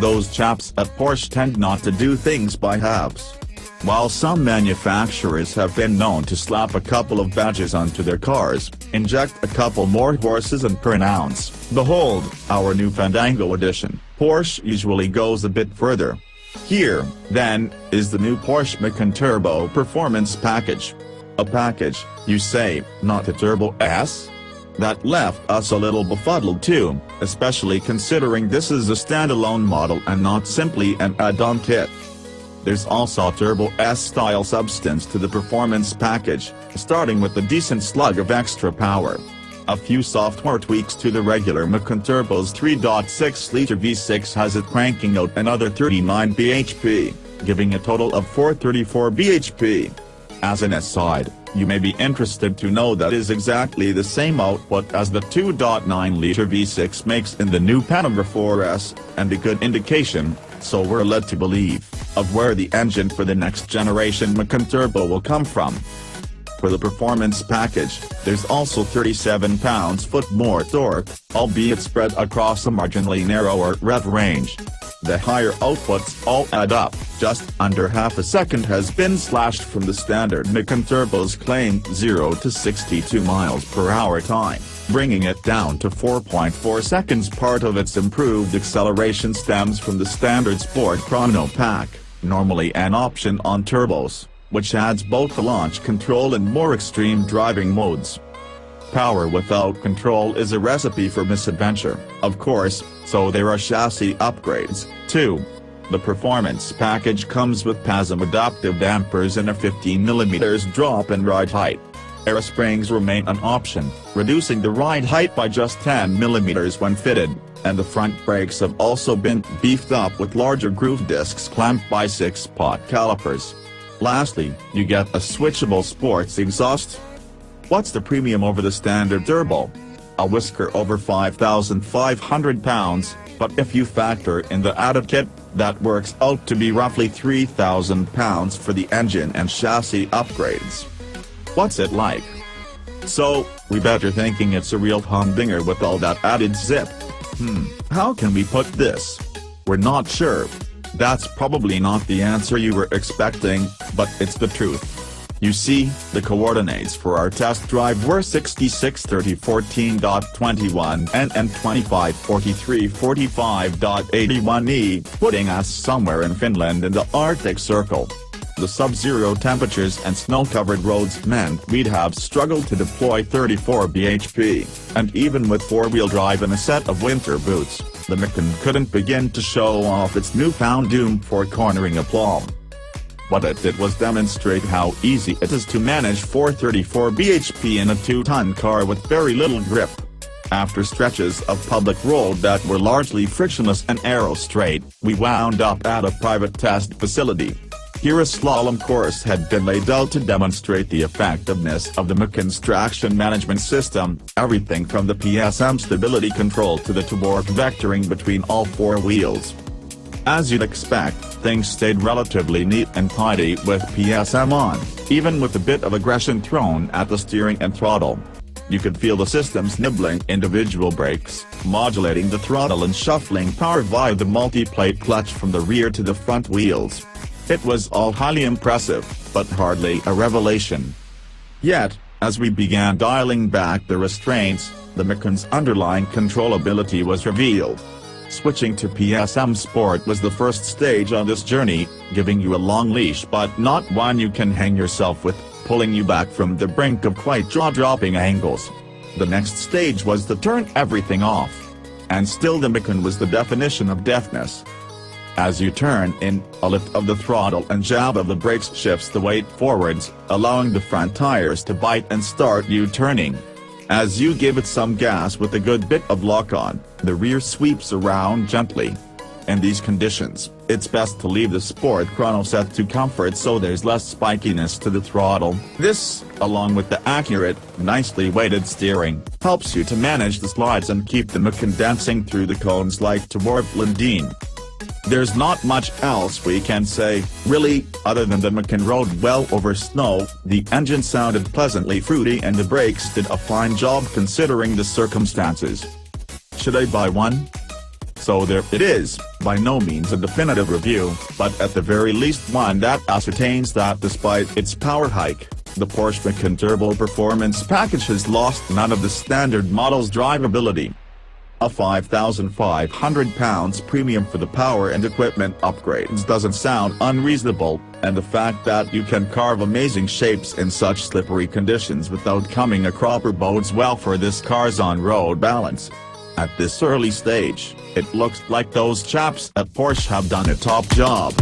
Those chaps at Porsche tend not to do things by halves. While some manufacturers have been known to slap a couple of badges onto their cars, inject a couple more horses and pronounce, "Behold, our new Fandango Edition," Porsche usually goes a bit further. Here, then, is the new Porsche Macan Turbo Performance Package. A package, you say, not a Turbo S? That left us a little befuddled too, especially considering this is a standalone model and not simply an add-on kit. There's also Turbo S-style substance to the performance package, starting with a decent slug of extra power. A few software tweaks to the regular Macan Turbo's 3.6-liter V6 has it cranking out another 39 bhp, giving a total of 434 bhp. As an aside, you may be interested to know that is exactly the same output as the 2.9-liter V6 makes in the new Panamera 4S, and a good indication, so we're led to believe, of where the engine for the next generation Macan Turbo will come from. For the performance package, there's also 37 pounds-foot more torque, albeit spread across a marginally narrower rev range. The higher outputs all add up, just under half a second has been slashed from the standard Macan Turbo's claimed 0 to 62 miles per hour time, bringing it down to 4.4 seconds. Part of its improved acceleration stems from the standard Sport Chrono Pack, normally an option on turbos, which adds both the launch control and more extreme driving modes. Power without control is a recipe for misadventure, of course, so there are chassis upgrades, too. The performance package comes with PASM adaptive dampers and a 15mm drop in ride height. Air springs remain an option, reducing the ride height by just 10mm when fitted, and the front brakes have also been beefed up with larger groove discs clamped by 6-pot calipers. Lastly, you get a switchable sports exhaust. What's the premium over the standard turbo? A whisker over 5,500 pounds, but if you factor in the added kit, that works out to be roughly 3,000 pounds for the engine and chassis upgrades. What's it like? So, we bet you're thinking it's a real humdinger with all that added zip. How can we put this? We're not sure. That's probably not the answer you were expecting, but it's the truth. You see, the coordinates for our test drive were 663014.21 and 254345.81e, putting us somewhere in Finland in the Arctic Circle. The sub-zero temperatures and snow-covered roads meant we'd have struggled to deploy 34 bhp, and even with four-wheel drive and a set of winter boots, the Macan couldn't begin to show off its newfound doom for cornering a plum. What it did was demonstrate how easy it is to manage 434 bhp in a 2-ton car with very little grip. After stretches of public road that were largely frictionless and aero straight, we wound up at a private test facility. Here a slalom course had been laid out to demonstrate the effectiveness of the Macan's traction management system, everything from the PSM stability control to the torque vectoring between all four wheels. As you'd expect, things stayed relatively neat and tidy with PSM on, even with a bit of aggression thrown at the steering and throttle. You could feel the systems nibbling individual brakes, modulating the throttle and shuffling power via the multi-plate clutch from the rear to the front wheels. It was all highly impressive, but hardly a revelation. Yet, as we began dialing back the restraints, the Macan's underlying controllability was revealed. Switching to PSM Sport was the first stage on this journey, giving you a long leash but not one you can hang yourself with, pulling you back from the brink of quite jaw-dropping angles. The next stage was to turn everything off. And still the Macan was the definition of deafness. As you turn in, a lift of the throttle and jab of the brakes shifts the weight forwards, allowing the front tires to bite and start you turning. As you give it some gas with a good bit of lock-on, the rear sweeps around gently. In these conditions, it's best to leave the Sport Chrono set to comfort so there's less spikiness to the throttle. This, along with the accurate, nicely weighted steering, helps you to manage the slides and keep the Macan dancing through the cones like toward Blondine. There's not much else we can say, really, other than the Macan rode well over snow, the engine sounded pleasantly fruity and the brakes did a fine job considering the circumstances. Should I buy one? So there it is, by no means a definitive review, but at the very least one that ascertains that despite its power hike, the Porsche Macan Turbo performance package has lost none of the standard model's drivability. A £5,500 premium for the power and equipment upgrades doesn't sound unreasonable, and the fact that you can carve amazing shapes in such slippery conditions without coming a cropper bodes well for this car's on-road balance. At this early stage, it looks like those chaps at Porsche have done a top job.